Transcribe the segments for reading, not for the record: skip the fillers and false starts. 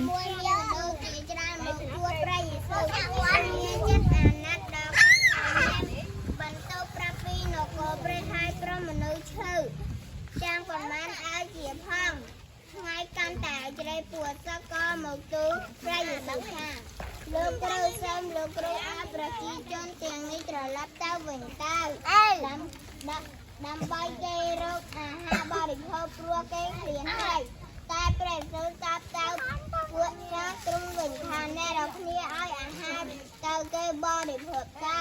មួយមានដូចជាច្រើនមកគួរប្រៃសូវមានចិត្តអាណត្តិដល់បន្ទោប្រាប់ពីនគរព្រះថៃព្រមមនុស្សឈើចាំប៉ុន្មានឲ្យជាផងថ្ងៃកាន់តែជ្រៃពួតសកលមកទូប្រៃសូវថាលោកគ្រូសូមលោកគ្រូអភិប្រជាជនទាំងនេះត្រឡប់ទៅវិញទៅដើម្បីគេរកអាហារបរិភោគព្រោះគេឃ្លានហើយតែព្រះសូមតាប់ទៅពួកចាស់ទ្រង់វិញថាអ្នករាល់គ្នាឲ្យអាហារទៅគេបរិភោគទៅ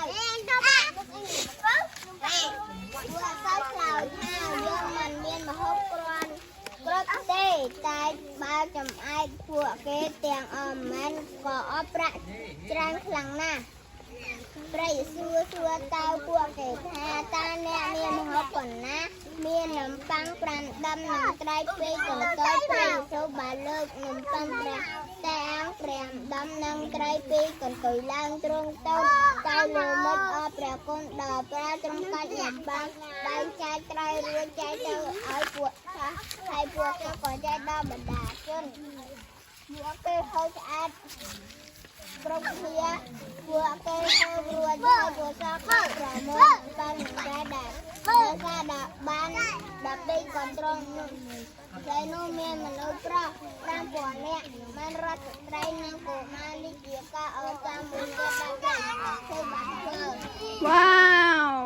ពួកសៅឆ្លើយថាយើងមិនមានមហូបគ្រាន់គ្រប់ទេតែបើចំអែកពួកគេទាំងអស់មិនក៏អស់ប្រាក់ច្រើនខ្លាំងណាស់ព្រះយេស៊ូវសួរទៅពួកគេថាតើអ្នកមានមហូបប៉ុណ្ណាមាននំប៉័ង5ដុំនិងត្រី2កន្ទុយព្រះយេស៊ូវបានលើកនំប៉័ងតែ5ដុំនិងត្រី2កន្ទុយឡើងទ្រង់ទៅលើមុខអរព្រះគុណដល់ព្រះទ្រង់កាច់នំប៉័ងបែងចែកត្រីរួចចែកទៅឲ្យពួកចាស់ហើយពួកគេក៏ចែកដល់បណ្ដាជនពួកគេហូបឆ្អែតគ្រប់គ្នាពួកគេហូបរួចហើយពួកសក់ក៏ប្រមូលបានតែដែរហើយការដាក់បាន12កន្ត្រងហើយនោះមានមនុស្សប្រុស5000នាក់មានរដ្ឋស្ត្រីនិងកុមារនេះជាការអរតាមមួយទៀតដែលគេបានធ្វើ Wow